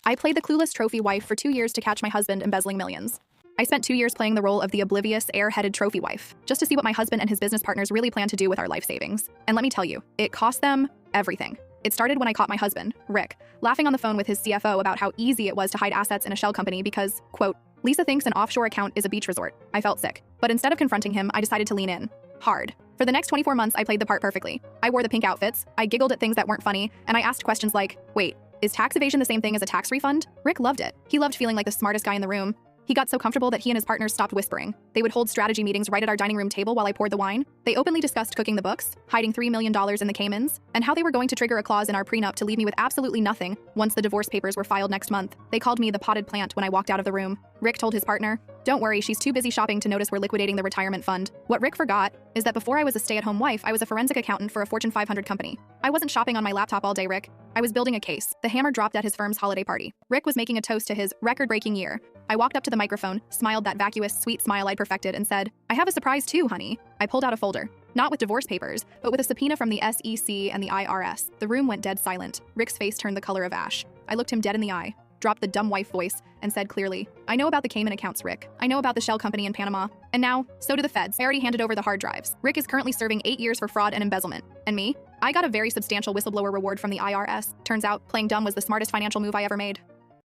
I played the Clueless trophy wife for 2 years to catch my husband embezzling millions. I spent 2 years playing the role of the oblivious, air-headed trophy wife, just to see what my husband and his business partners really plan to do with our life savings. And let me tell you, it cost them everything. It started when I caught my husband, Rick, laughing on the phone with his CFO about how easy it was to hide assets in a shell company because, quote, Lisa thinks an offshore account is a beach resort. I felt sick. But instead of confronting him, I decided to lean in. Hard. For the next 24 months, I played the part perfectly. I wore the pink outfits, I giggled at things that weren't funny, and I asked questions like, wait, is tax evasion the same thing as a tax refund? Rick loved it. He loved feeling like the smartest guy in the room. He got so comfortable that he and his partners stopped whispering. They would hold strategy meetings right at our dining room table while I poured the wine. They openly discussed cooking the books, hiding $3 million in the Caymans, and how they were going to trigger a clause in our prenup to leave me with absolutely nothing once the divorce papers were filed next month. They called me the potted plant when I walked out of the room. Rick told his partner, "Don't worry, she's too busy shopping to notice we're liquidating the retirement fund." What Rick forgot is that before I was a stay-at-home wife, I was a forensic accountant for a Fortune 500 company. I wasn't shopping on my laptop all day, Rick. I was building a case. The hammer dropped at his firm's holiday party. Rick was making a toast to his record-breaking year. I walked up to the microphone, smiled that vacuous, sweet smile I'd perfected, and said, "I have a surprise too, honey." I pulled out a folder. Not with divorce papers, but with a subpoena from the SEC and the IRS. The room went dead silent. Rick's face turned the color of ash. I looked him dead in the eye, dropped the dumb wife voice, and said clearly, "I know about the Cayman accounts, Rick. I know about the shell company in Panama. And now, so do the feds. I already handed over the hard drives. Rick is currently serving 8 years for fraud and embezzlement. And me? I got a very substantial whistleblower reward from the IRS. Turns out, playing dumb was the smartest financial move I ever made."